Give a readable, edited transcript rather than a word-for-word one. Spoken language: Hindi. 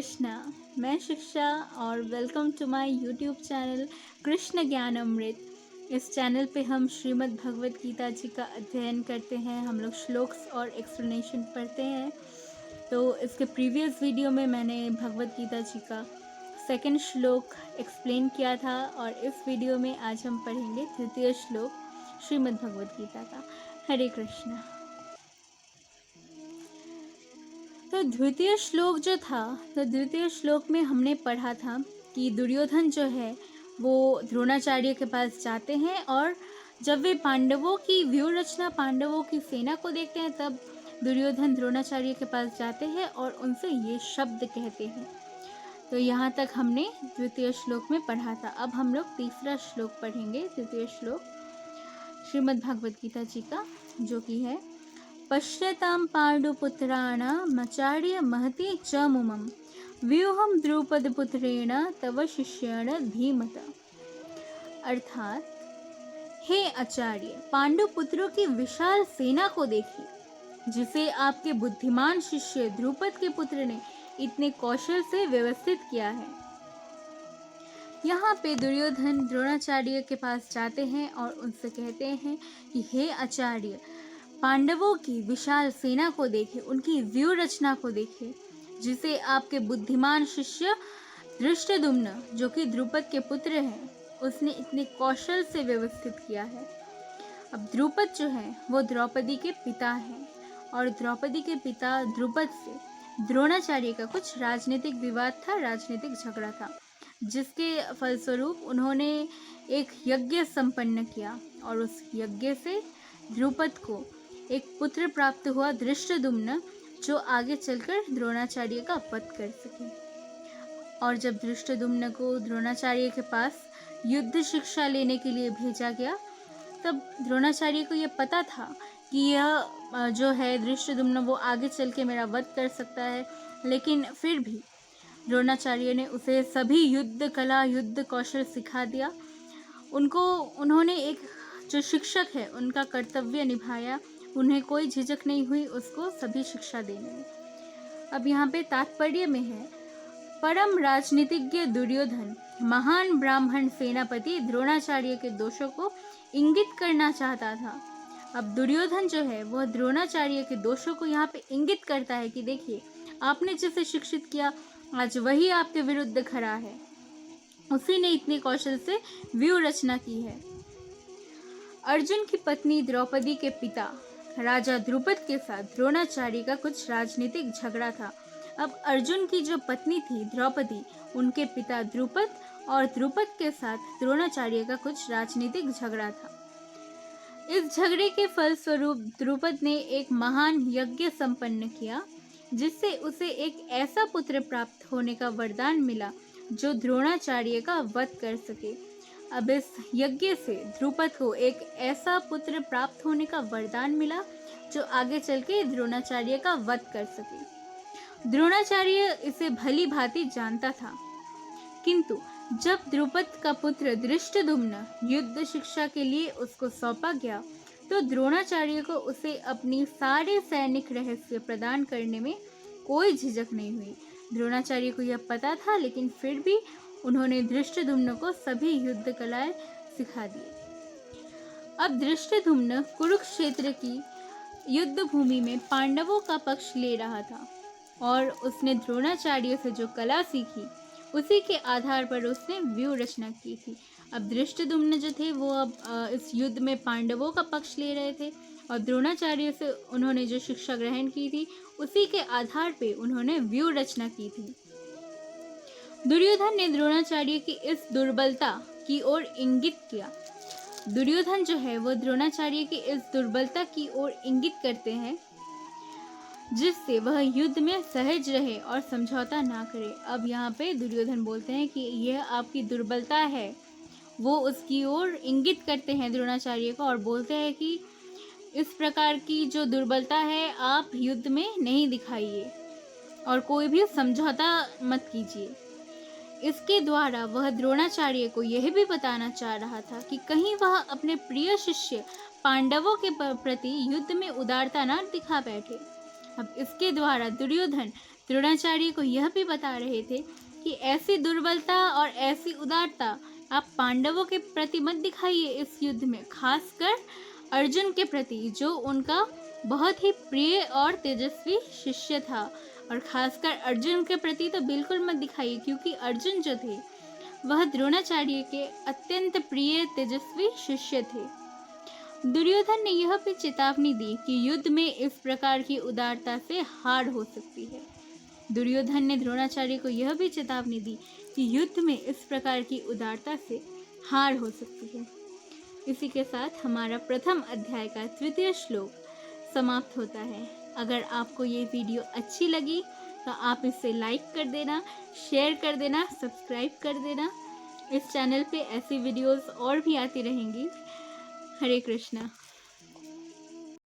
कृष्णा। मैं शिक्षा और welcome to my YouTube channel Krishna Gyan Amrit. इस चैनल पे हम श्रीमद् भगवत गीता जी का अध्ययन करते हैं। हम लोग श्लोक्स और एक्सप्लेनेशन पढ़ते हैं। तो इसके प्रीवियस वीडियो में मैंने भगवत गीता जी का सेकंड श्लोक एक्सप्लेन किया था और इस वीडियो में आज हम पढ़ेंगे तृतीय श्लोक श्रीमद् भगवत गीता का। हरे कृष्णा। तो द्वितीय श्लोक जो था, तो द्वितीय श्लोक में हमने पढ़ा था कि दुर्योधन जो है वो द्रोणाचार्य के पास जाते हैं और जब वे पांडवों की व्यूह रचना, पांडवों की सेना को देखते हैं, तब दुर्योधन द्रोणाचार्य के पास जाते हैं और उनसे ये शब्द कहते हैं। तो यहाँ तक हमने द्वितीय श्लोक में पढ़ा था। अब हम लोग तीसरा श्लोक पढ़ेंगे, तृतीय श्लोक श्रीमद् भगवत गीता जी का, जो कि है पश्यतां पाण्डुपुत्राणामाचार्य महती च मुमं व्यूहं द्रुपदपुत्रेण तव शिष्येण धीमता। अर्थात, हे आचार्य, पांडुपुत्रों की विशाल सेना को देखिए, जिसे आपके बुद्धिमान शिष्य द्रुपद के पुत्र ने इतने कौशल से व्यवस्थित किया है। यहाँ पे दुर्योधन द्रोणाचार्य के पास जाते हैं और उनसे कहते हैं कि हे आचार्य, पांडवों की विशाल सेना को देखे, उनकी व्यूह रचना को देखे, जिसे आपके बुद्धिमान शिष्य धृष्टद्युम्न, जो कि द्रुपद के पुत्र हैं, उसने इतने कौशल से व्यवस्थित किया है। अब द्रुपद जो है वो द्रौपदी के पिता हैं और द्रौपदी के पिता द्रुपद से द्रोणाचार्य का कुछ राजनीतिक विवाद था, राजनीतिक झगड़ा था, जिसके फलस्वरूप उन्होंने एक यज्ञ संपन्न किया और उस यज्ञ से द्रुपद को एक पुत्र प्राप्त हुआ, धृष्टद्युम्न, जो आगे चलकर द्रोणाचार्य का वध कर सके। और जब धृष्टद्युम्न को द्रोणाचार्य के पास युद्ध शिक्षा लेने के लिए भेजा गया, तब द्रोणाचार्य को यह पता था कि यह जो है धृष्टद्युम्न वो आगे चल के मेरा वध कर सकता है, लेकिन फिर भी द्रोणाचार्य ने उसे सभी युद्ध कला, युद्ध कौशल सिखा दिया। उन्होंने एक जो शिक्षक है उनका कर्तव्य निभाया, उन्हें कोई झिझक नहीं हुई उसको सभी शिक्षा देने में। अब यहाँ पे तात्पर्य में है, परम राजनीतिज्ञ दुर्योधन महान ब्राह्मण सेनापति द्रोणाचार्य के दोषों को इंगित करना चाहता था। अब दुर्योधन जो है वह द्रोणाचार्य के दोषों को यहाँ पे इंगित करता है कि देखिए, आपने जिसे शिक्षित किया आज वही आपके विरुद्ध खड़ा है, उसी ने इतने कौशल से व्यूह रचना की है। अर्जुन की पत्नी द्रौपदी के पिता राजा द्रुपद के साथ द्रोणाचार्य का कुछ राजनीतिक झगड़ा था। अब अर्जुन की जो पत्नी थी द्रौपदी, उनके पिता द्रुपद और द्रुपद के साथ द्रोणाचार्य का कुछ राजनीतिक झगड़ा था। इस झगड़े के फलस्वरूप द्रुपद ने एक महान यज्ञ संपन्न किया, जिससे उसे एक ऐसा पुत्र प्राप्त होने का वरदान मिला जो द्रोणाचार्य का वध कर सके। अब इस यज्ञ से द्रुपद को एक ऐसा पुत्र प्राप्त होने का वरदान मिला जो आगे चल के द्रोणाचार्य का वध कर सके। द्रोणाचार्य इसे भली भांति जानता था, किंतु जब द्रुपद का पुत्र धृष्टद्युम्न युद्ध शिक्षा के लिए उसको सौंपा गया, तो द्रोणाचार्य को उसे अपनी सारे सैनिक रहस्य प्रदान करने में कोई झिझक नहीं हुई। द्रोणाचार्य को यह पता था, लेकिन फिर भी उन्होंने धृष्टद्युम्न को सभी युद्ध कलाएं सिखा दी। अब धृष्टद्युम्न कुरुक्षेत्र की युद्ध भूमि में पांडवों का पक्ष ले रहा था और उसने द्रोणाचार्य से जो कला सीखी, उसी के आधार पर उसने व्यूह रचना की थी। अब धृष्टद्युम्न जो थे वो अब इस युद्ध में पांडवों का पक्ष ले रहे थे और द्रोणाचार्य से उन्होंने जो शिक्षा ग्रहण की थी, उसी के आधार पे उन्होंने व्यूह रचना की थी। दुर्योधन ने द्रोणाचार्य की इस दुर्बलता की ओर इंगित किया। दुर्योधन जो है वो द्रोणाचार्य की इस दुर्बलता की ओर इंगित करते हैं, जिससे वह युद्ध में सहज रहे और समझौता ना करे। अब यहाँ पे दुर्योधन बोलते हैं कि यह आपकी दुर्बलता है, वो उसकी ओर इंगित करते हैं द्रोणाचार्य को और बोलते हैं कि इस प्रकार की जो दुर्बलता है आप युद्ध में नहीं दिखाइए और कोई भी समझौता मत कीजिए। इसके द्वारा वह द्रोणाचार्य को यह भी बताना चाह रहा था कि कहीं वह अपने प्रिय शिष्य पांडवों के प्रति युद्ध में उदारता न दिखा बैठे। अब इसके द्वारा दुर्योधन द्रोणाचार्य को यह भी बता रहे थे कि ऐसी दुर्बलता और ऐसी उदारता आप पांडवों के प्रति मत दिखाइए इस युद्ध में, खासकर अर्जुन के प्रति जो उनका बहुत ही प्रिय और तेजस्वी शिष्य था। और खासकर अर्जुन के प्रति तो बिल्कुल मत दिखाइए, क्योंकि अर्जुन जो थे वह द्रोणाचार्य के अत्यंत प्रिय तेजस्वी शिष्य थे। दुर्योधन ने यह भी चेतावनी दी कि युद्ध में इस प्रकार की उदारता से हार हो सकती है। दुर्योधन ने द्रोणाचार्य को यह भी चेतावनी दी कि युद्ध में इस प्रकार की उदारता से हार हो सकती है। इसी के साथ हमारा प्रथम अध्याय का तृतीय श्लोक समाप्त होता है। अगर आपको ये वीडियो अच्छी लगी तो आप इसे लाइक कर देना, शेयर कर देना, सब्सक्राइब कर देना। इस चैनल पे ऐसी वीडियोस और भी आती रहेंगी। हरे कृष्णा।